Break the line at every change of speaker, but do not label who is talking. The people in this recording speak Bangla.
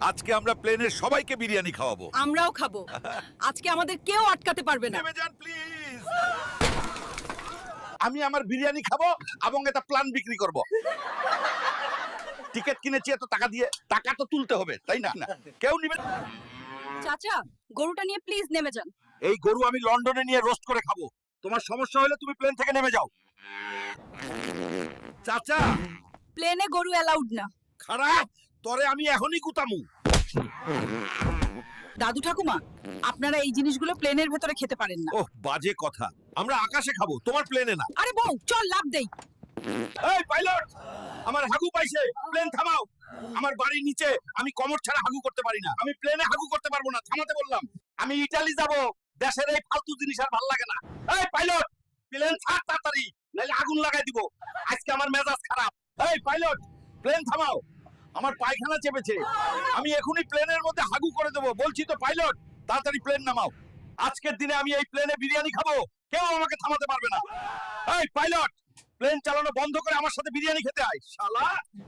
আজকে আমরা প্লেনের সবাইকে বিরিয়ানি খাওয়াবো।
আমরাও খাবো। আজকে আমাদের কেউ আটকাতে পারবে না।
নেমে যান প্লিজ। আমি আমার বিরিয়ানি খাবো এবং এটা প্ল্যান বিক্রি করব। টিকিট কিনেছি এত টাকা দিয়ে, টাকা তো তুলতে হবে তাই না? কেউ নিবে।
চাচা, গরুটা নিয়ে প্লিজ নেমে যান।
এই গরু আমি লন্ডনে নিয়ে রোস্ট করে খাবো। তোমার সমস্যা হলে তুমি প্লেন থেকে নেমে যাও। চাচা,
প্লেনে গরু অ্যালাউড না।
খারাপ তরে আমি এখনই কুতামু।
দাদু ঠাকুমা, আপনারা এই জিনিসগুলো প্লেনের ভেতরে খেতে পারেন না।
ওহ, বাজে কথা। আমরা আকাশে খাবো, তোমার প্লেনে না।
আরে বউ, চল লাভ দেই।
এই পাইলট, আমার হাগু পাইছে, প্লেন থামাও। আমার বাড়ির নিচে আমি কমর ছাড়া হাগু করতে পারি না। আমি প্লেনে হাগু করতে পারবো না, থামাতে বললাম। আমি ইতালি যাব, দেশের এই ফালতু জিনিস আর ভালো লাগে না। এই পাইলট, প্লেন ছাড় তাড়াতাড়ি, নাহলে আগুন লাগাই দিব। আজকে আমার মেজাজ খারাপ। এই পাইলট, প্লেন থামাও। আমার পায়খানা চেপেছে, আমি এখনই প্লেনের মধ্যে হাগু করে দেবো। বলছি তো পাইলট, তাড়াতাড়ি প্লেন নামাও। আজকের দিনে আমি এই প্লেনে বিরিয়ানি খাবো, কেউ আমাকে থামাতে পারবে না। এই পাইলট, প্লেন চালানো বন্ধ করে আমার সাথে বিরিয়ানি খেতে আয়। শালা